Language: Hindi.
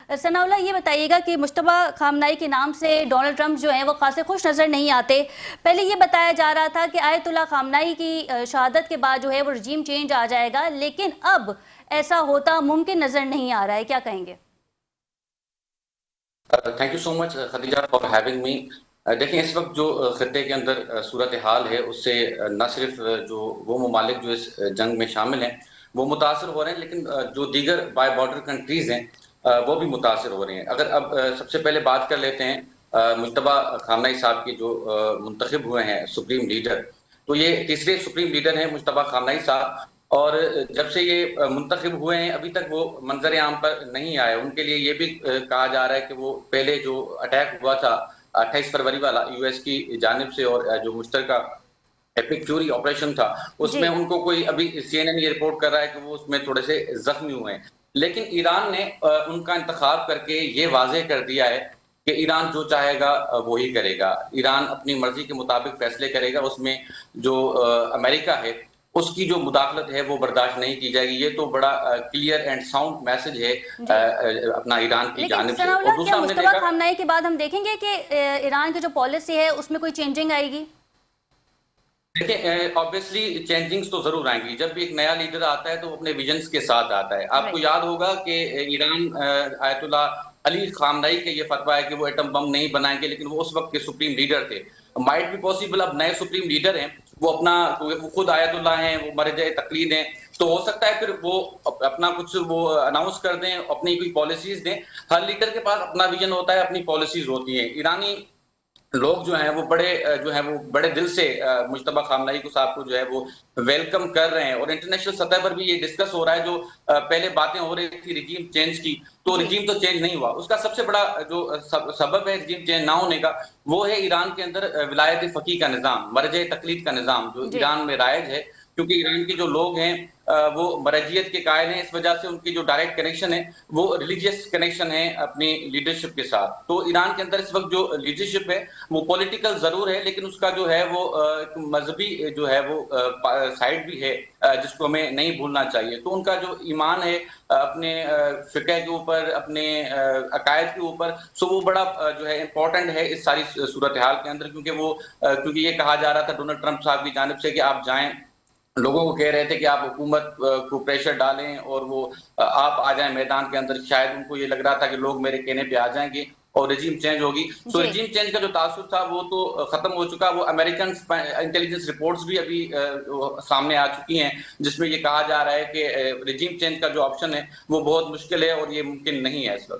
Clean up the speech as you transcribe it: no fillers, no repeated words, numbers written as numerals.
सनाउल्लाह, ये बताइएगा कि मुश्तबा खामनाई के नाम से डोनाल्ड ट्रंप जो हैं वो खासे खुश नज़र नहीं आते। पहले ये बताया जा रहा था कि आयतुल्लाह खामनाई की शहादत के बाद जो है वो रजीम चेंज आ जाएगा, लेकिन अब ऐसा होता मुमकिन नज़र नहीं आ रहा है। क्या कहेंगे? Thank you so much Khadija for having me. देखिए, इस वक्त जो खत्ते के अंदर सूरत हाल है, उससे न सिर्फ जो वो ममालिक जो इस जंग में शामिल हैं वो मुतासर हो रहे हैं, लेकिन जो दीगर बाय बॉर्डर कंट्रीज हैं वो भी मुतासर हो रहे हैं। अगर अब सबसे पहले बात कर लेते हैं मुश्तबा खामनाई साहब की जो मुंतखब हुए हैं सुप्रीम लीडर, तो ये तीसरे सुप्रीम लीडर हैं मुश्तबा खामनाई साहब। और जब से ये मुंतखब हुए हैं अभी तक वो मंजर आम पर नहीं आए। उनके लिए ये भी कहा जा रहा है कि वो पहले जो अटैक हुआ था 28 फरवरी वाला यूएस की जानिब से, और जो मुश्तरका एपिक फ्यूरी ऑपरेशन था, उसमें जी। उनको कोई अभी सीएनएन ये रिपोर्ट कर रहा है कि वो उसमें थोड़े से जख्मी हुए हैं। लेकिन ईरान ने उनका इंतखाब करके ये वाज़ेह कर दिया है कि ईरान जो चाहेगा वो ही करेगा। ईरान अपनी मर्जी के मुताबिक फैसले करेगा, उसमें जो अमेरिका है उसकी जो मुदाखलत है वो बर्दाश्त नहीं की जाएगी। ये तो बड़ा क्लियर एंड साउंड मैसेज है जी। अपना ईरान की लेकिन जानिब से। और सनाउल्लाह, क्या दूसरा हमने मुश्तबा देखा, खामनाई के बाद हम देखेंगे कि ईरान की जो पॉलिसी है उसमें कोई चेंजिंग आएगी? देखिए ऑब्वियसली चेंजिंग्स तो जरूर आएंगी। जब भी एक नया लीडर आता है तो वो अपने विजन्स के साथ आता है। आपको राइट। याद होगा कि ईरान आयतुल्लाह अली खामनाई के ये फतवा है कि वो एटम बम नहीं बनाएंगे, लेकिन वो उस वक्त के सुप्रीम लीडर थे। माइट बी पॉसिबल अब नए सुप्रीम लीडर हैं, वो खुद आयतुल्लाह हैं, वो मरजे तकलीद हैं, तो हो सकता है फिर वो अपना कुछ वो अनाउंस कर दें, अपनी कोई पॉलिसीज दें। हर लीडर के पास अपना विजन होता है, अपनी पॉलिसीज होती हैं। ईरानी लोग जो हैं वो बड़े दिल से मुज्तबा खामनाई को साहब को जो है वो वेलकम कर रहे हैं। और इंटरनेशनल सतह पर भी ये डिस्कस हो रहा है, जो पहले बातें हो रही थी रिजीम चेंज की, तो जी। रिजीम तो चेंज नहीं हुआ। उसका सबसे बड़ा जो सबब है रिजीम चेंज ना होने का, वो है ईरान के अंदर विलायत फ़कीह का निज़ाम, मरजे तकलीद का निज़ाम जो जी। ईरान में राइज है। क्योंकि ईरान के जो लोग हैं वो मरजियत के कायल हैं, इस वजह से उनकी जो डायरेक्ट कनेक्शन है वो रिलीजियस कनेक्शन है अपनी लीडरशिप के साथ। तो ईरान के अंदर इस वक्त जो लीडरशिप है वो पॉलिटिकल जरूर है, लेकिन उसका जो है वो एक मजहबी जो है वो साइड भी है, जिसको हमें नहीं भूलना चाहिए। तो उनका जो ईमान है अपने फिक़ह के ऊपर, अपने अकायद के ऊपर, सो वो बड़ा जो है इम्पोर्टेंट है इस सारी सूरत हाल के अंदर। क्योंकि ये कहा जा रहा था डोनाल्ड ट्रंप साहब की जानिब से कि आप जाएं, लोगों को कह रहे थे कि आप हुकूमत को प्रेशर डालें और वो आप आ जाएं मैदान के अंदर। शायद उनको ये लग रहा था कि लोग मेरे कहने पे आ जाएंगे और रिजीम चेंज होगी। सो जी। रिजीम चेंज का जो तासुर था वो तो खत्म हो चुका। वो अमेरिकन इंटेलिजेंस रिपोर्ट्स भी अभी सामने आ चुकी हैं, जिसमें ये कहा जा रहा है कि रिजीम चेंज का जो ऑप्शन है वो बहुत मुश्किल है और ये मुमकिन नहीं है इस वक्त।